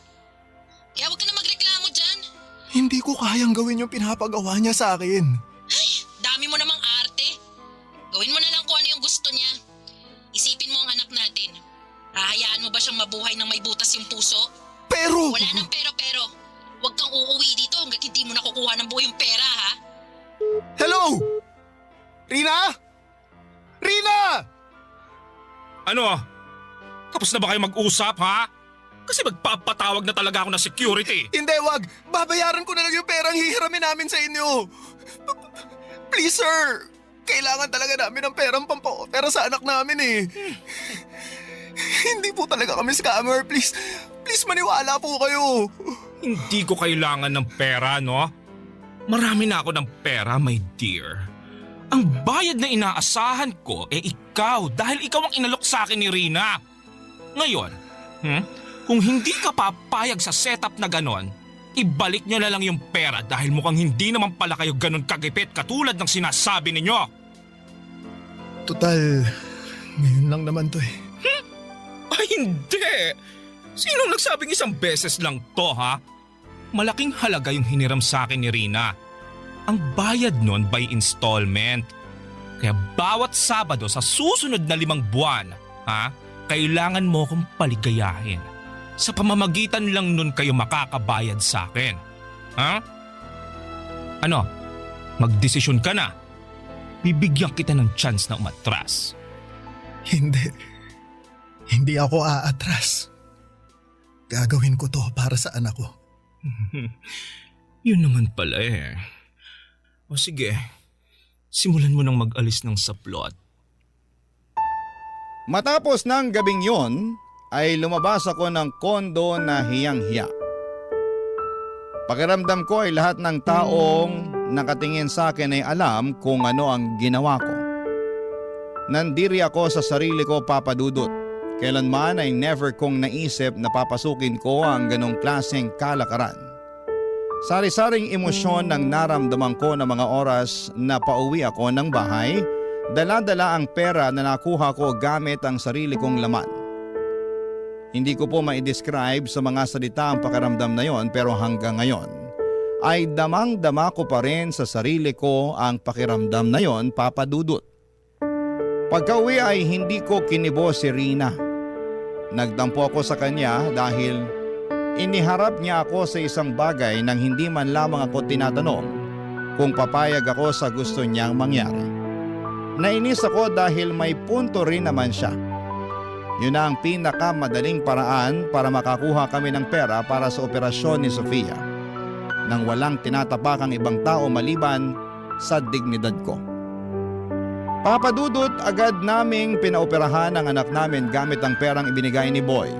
Kaya huwag ka na magreklamo dyan. Hindi ko kayang gawin yung pinapagawa niya sa akin. Ay, dami mo namang arte. Gawin mo na lang kung ano yung gusto niya. Isipin mo ang anak natin. Hahayaan mo ba siyang mabuhay ng may butas yung puso? Pero… Wala nang pero. Huwag kang uuwi dito hanggat hindi mo nakukuha ng buo yung pera, ha? Hello? Rina? Rina! Ano? Tapos na ba kayo mag-usap, ha? Kasi magpapatawag na talaga ako ng security. Hindi, wag. Babayaran ko na lang yung perang hihiramin namin sa inyo. Please, sir. Kailangan talaga namin ng perang pampapera sa anak namin eh. Hindi po talaga kami scammer. Please maniwala po kayo. Hindi ko kailangan ng pera, no? Marami na ako ng pera, my dear. Ang bayad na inaasahan ko ikaw dahil ikaw ang inalok sa akin ni Rina. Ngayon, kung hindi ka papayag sa setup na ganon, ibalik nyo na lang yung pera dahil mukhang hindi naman pala kayo ganon kagipit katulad ng sinasabi ninyo. Total, ngayon lang naman to eh. Ay hindi! Sinong nagsabing isang beses lang to, ha? Malaking halaga yung hiniram sa akin ni Rina. Ang bayad nun by installment. Kaya bawat Sabado sa susunod na 5 buwan, ha? Kailangan mo kong paligayahin. Sa pamamagitan lang nun kayo makakabayad sa akin. Ha? Ano? Magdesisyon ka na. Bibigyan kita ng chance na umatras. Hindi ako aatras. Gagawin ko to para sa anak ko. Yun naman pala eh. O sige, simulan mo nang mag-alis ng saplot. Matapos ng gabing yon, ay lumabas ako ng kondo na hiyang-hiya. Pakiramdam ko ay lahat ng taong nakatingin sa akin ay alam kung ano ang ginawa ko. Nandiri ako sa sarili ko, Papa Dudut. Kailanman ay never kong naisip na papasukin ko ang ganong klaseng kalakaran. Sari-saring emosyon ng naramdaman ko ng mga oras na pauwi ako ng bahay. Dala-dala ang pera na nakuha ko gamit ang sarili kong laman. Hindi ko po ma-describe sa mga salita ang pakiramdam na yon, pero hanggang ngayon ay damang-dama ko pa rin sa sarili ko ang pakiramdam na yon, Papa Dudut. Pagka-uwi ay hindi ko kinibo si Rina. Nagtampo ako sa kanya dahil iniharap niya ako sa isang bagay nang hindi man lamang ako tinatanong kung papayag ako sa gusto niyang mangyari. Nainis ako dahil may punto rin naman siya. Yun na ang pinakamadaling paraan para makakuha kami ng pera para sa operasyon ni Sofia, nang walang tinatapakang ibang tao maliban sa dignidad ko. Papa Dudut, agad naming pinaoperahan ang anak namin gamit ang perang ibinigay ni Boy.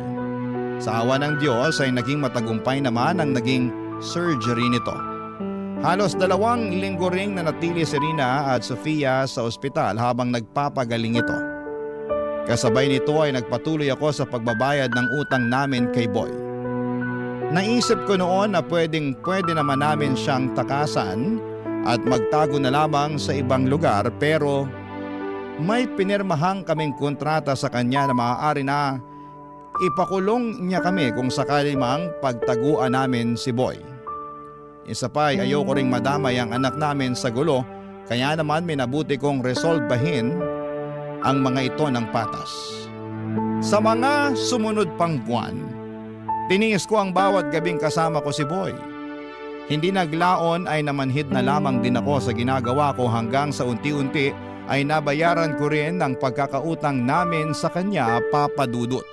Sa awa ng Diyos ay naging matagumpay naman ang naging surgery nito. Halos 2 linggo ring nanatili si Rina at Sofia sa ospital habang nagpapagaling ito. Kasabay nito ay nagpatuloy ako sa pagbabayad ng utang namin kay Boy. Naisip ko noon na pwede naman namin siyang takasan at magtago na lamang sa ibang lugar, pero may pinirmahang kaming kontrata sa kanya na maaari na ipakulong niya kami kung sakali mang pagtaguan namin si Boy. Isa pa ay ayoko ring madamay ang anak namin sa gulo, kaya naman minabuti kong resolbahin ang mga ito ng patas. Sa mga sumunod pang buwan, tiniis ko ang bawat gabing kasama ko si Boy. Hindi naglaon ay namanhid na lamang din ako sa ginagawa ko hanggang sa unti-unti ay nabayaran ko rin ang pagkakautang namin sa kanya, Papa Dudut.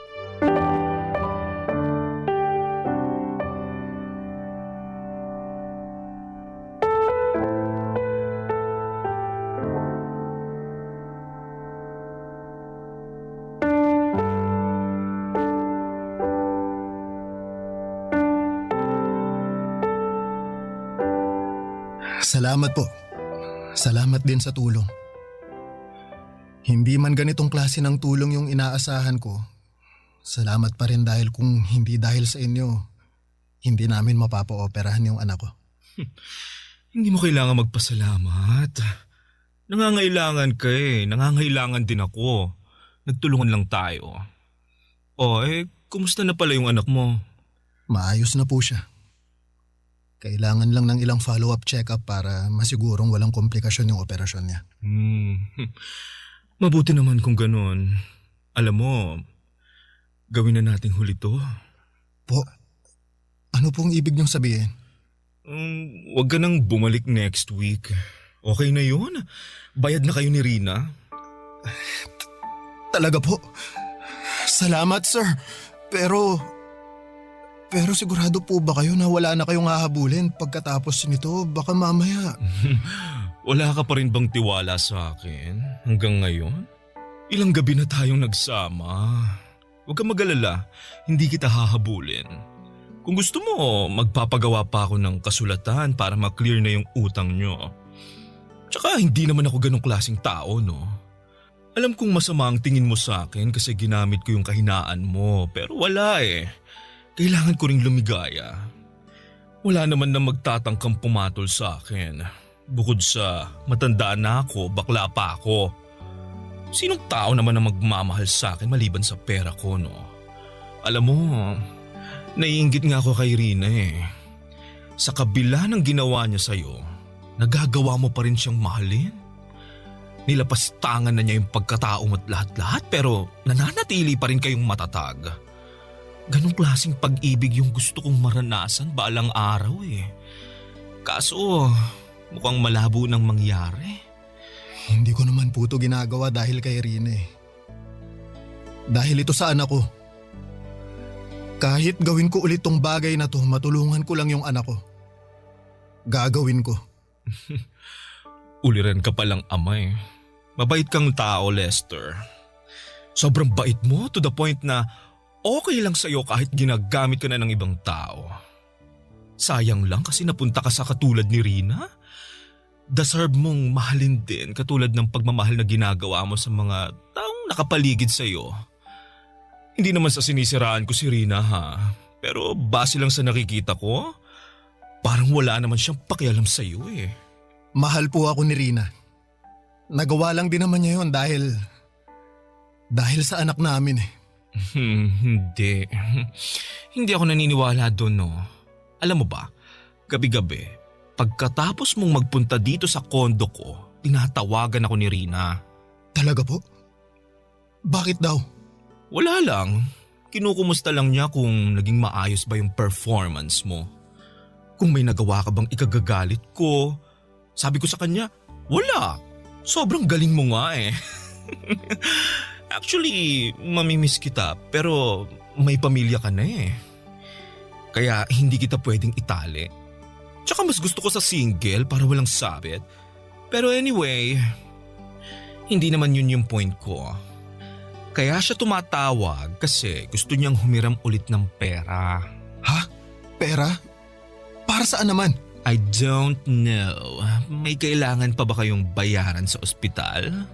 Salamat po. Salamat din sa tulong. Hindi man ganitong klase ng tulong yung inaasahan ko, salamat pa rin dahil kung hindi dahil sa inyo, hindi namin mapapa-operahan yung anak ko. Hindi mo kailangan magpasalamat. Nangangailangan ka eh. Nangangailangan din ako. Nagtulungan lang tayo. Kumusta na pala yung anak mo? Maayos na po siya. Kailangan lang ng ilang follow-up check-up para masigurong walang komplikasyon yung operasyon niya. Mabuti naman kung ganun. Alam mo, gawin na nating huli to. Po, ano pong ibig niyong sabihin? Huwag ka nang bumalik next week. Okay na yun. Bayad na kayo ni Rina. Talaga po? Salamat, sir. Pero sigurado po ba kayo na wala na kayong hahabulin pagkatapos nito? Baka mamaya. Wala ka pa rin bang tiwala sa akin hanggang ngayon? Ilang gabi na tayong nagsama. Huwag kang mag-alala, hindi kita hahabulin. Kung gusto mo, magpapagawa pa ako ng kasulatan para ma-clear na yung utang nyo. Tsaka hindi naman ako ganong klaseng tao, no? Alam kong masama ang tingin mo sa akin kasi ginamit ko yung kahinaan mo, pero wala eh. Kailangan ko ring lumigaya. Wala naman na magtatangkang pumatol sa akin. Bukod sa matandaan na ako, bakla pa ako. Sinong tao naman na magmamahal sa akin maliban sa pera ko, no? Alam mo, naiinggit nga ako kay Rina eh. Sa kabila ng ginawa niya sa'yo, nagagawa mo pa rin siyang mahalin. Nilapastangan na niya yung pagkatao mo at lahat-lahat pero nananatili pa rin kayong matatag. Ganong klaseng pag-ibig yung gusto kong maranasan balang araw eh. Kaso mukhang malabo nang mangyari. Hindi ko naman po ito ginagawa dahil kay Rina eh. Dahil ito sa anak ko. Kahit gawin ko ulit tong bagay na to, matulungan ko lang yung anak ko. Gagawin ko. Uliran ka palang ama eh. Mabait kang tao, Lester. Sobrang bait mo to the point na okay lang sa'yo kahit ginagamit ka na ng ibang tao. Sayang lang kasi napunta ka sa katulad ni Rina. Deserve mong mahalin din katulad ng pagmamahal na ginagawa mo sa mga taong nakapaligid sa'yo. Hindi naman sa sinisiraan ko si Rina ha, pero base lang sa nakikita ko, parang wala naman siyang pakialam sa'yo eh. Mahal po ako ni Rina. Nagawa lang din naman niya yun dahil sa anak namin eh. Hindi. Hindi ako naniniwala doon no. Alam mo ba, gabi-gabi, pagkatapos mong magpunta dito sa kondo ko, tinatawagan ako ni Rina. Talaga po? Bakit daw? Wala lang. Kinukumusta lang niya kung naging maayos ba yung performance mo. Kung may nagawa ka bang ikagagalit ko. Sabi ko sa kanya, wala. Sobrang galing mo nga eh. Actually, mamimiss kita pero may pamilya ka na eh. Kaya hindi kita pwedeng itali. Tsaka mas gusto ko sa single para walang sabit. Pero anyway, hindi naman yun yung point ko. Kaya siya tumatawag kasi gusto niyang humiram ulit ng pera. Ha? Pera? Para saan naman? I don't know. May kailangan pa ba kayong bayaran sa ospital?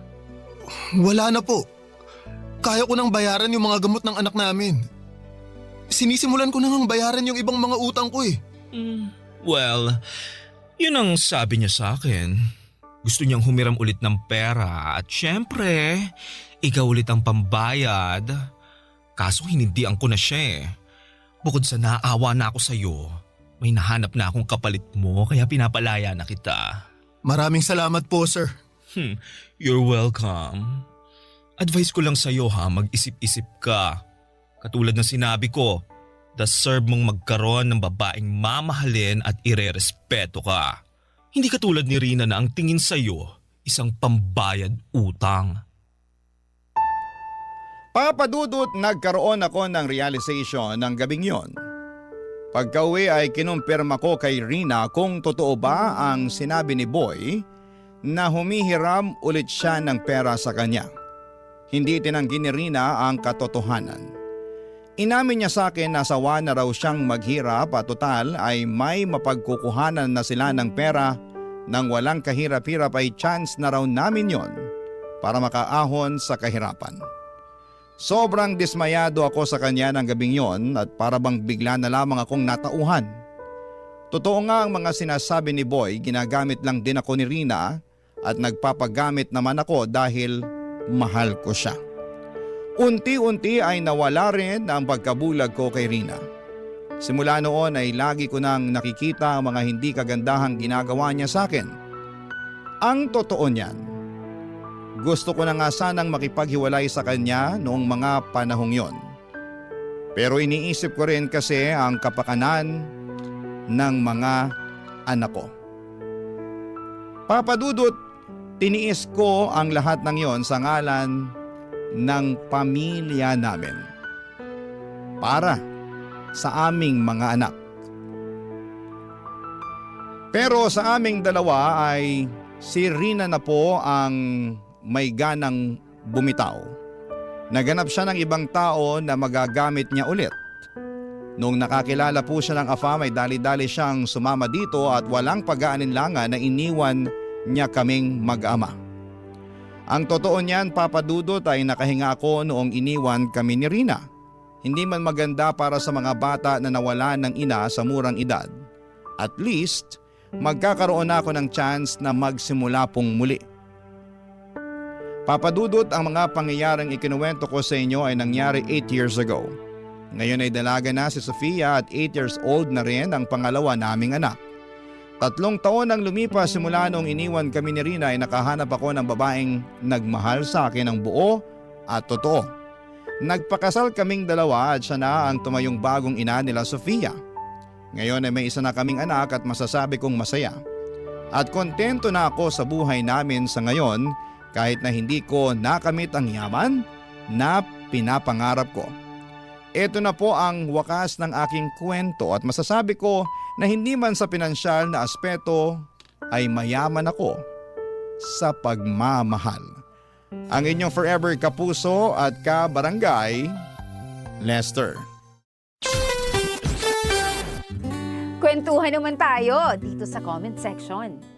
Wala na po. Kaya ko nang bayaran yung mga gamot ng anak namin. Sinisimulan ko nang bayaran yung ibang mga utang ko eh. Well, yun ang sabi niya sa akin. Gusto niyang humiram ulit ng pera at syempre, ikaw ulit ang pambayad. Kaso hinindihan ko na siya eh. Bukod sa naawa na ako sa'yo, may nahanap na akong kapalit mo kaya pinapalaya na kita. Maraming salamat po, sir. You're welcome. Advice ko lang sa'yo ha, mag-isip-isip ka. Katulad ng sinabi ko, deserve mong magkaroon ng babaeng mamahalin at irerespeto ka. Hindi katulad ni Rina na ang tingin sa'yo, isang pambayad utang. Papadudot, nagkaroon ako ng realization ng gabing yon. Pagka-uwi ay kinumpirma ko kay Rina kung totoo ba ang sinabi ni Boy na humihiram ulit siya ng pera sa kanya. Hindi tinanggi ni Rina ang katotohanan. Inamin niya sa akin na sawa na raw siyang maghirap at total ay may mapagkukuhanan na sila ng pera nang walang kahirap-hirap ay chance na raw namin yon para makaahon sa kahirapan. Sobrang dismayado ako sa kanya ng gabing yon at para bang bigla na lamang akong natauhan. Totoo nga ang mga sinasabi ni Boy, ginagamit lang din ako ni Rina at nagpapagamit naman ako dahil mahal ko siya. Unti-unti ay nawala rin ang pagkabulag ko kay Rina. Simula noon ay lagi ko nang nakikita ang mga hindi kagandahang ginagawa niya sa akin. Ang totoo niyan, gusto ko na nga sanang makipaghiwalay sa kanya noong mga panahong yon. Pero iniisip ko rin kasi ang kapakanan ng mga anak ko. Papadudot, tiniis ko ang lahat ng yon sa ngalan ng pamilya namin. Para sa aming mga anak. Pero sa aming dalawa ay si Rina na po ang may ganang bumitaw. Naganap siya ng ibang tao na magagamit niya ulit. Nung nakakilala po siya ng AFAM ay dali-dali siyang sumama dito at walang pag-aalinlangan na iniwan niya kaming mag-ama. Ang totoo niyan, Papadudot, ay nakahinga ako noong iniwan kami ni Rina. Hindi man maganda para sa mga bata na nawalan ng ina sa murang edad. At least, magkakaroon ako ng chance na magsimula pong muli. Papadudot, ang mga pangyayaring ikinuwento ko sa inyo ay nangyari 8 years ago. Ngayon ay dalaga na si Sofia at 8 years old na rin ang pangalawa naming anak. 3 taon ang lumipas simula nung iniwan kami ni Rina ay nakahanap ako ng babaeng nagmahal sa akin ng buo at totoo. Nagpakasal kaming dalawa at siya na ang tumayong bagong ina nila Sofia. Ngayon ay may isa na kaming anak at masasabi kong masaya. At kontento na ako sa buhay namin sa ngayon kahit na hindi ko nakamit ang yaman na pinapangarap ko. Ito na po ang wakas ng aking kwento at masasabi ko na hindi man sa pinansyal na aspeto ay mayaman ako. sa pagmamahal. Ang inyong forever kapuso at kabarangay, Lester. Kwentuhan naman tayo dito sa comment section.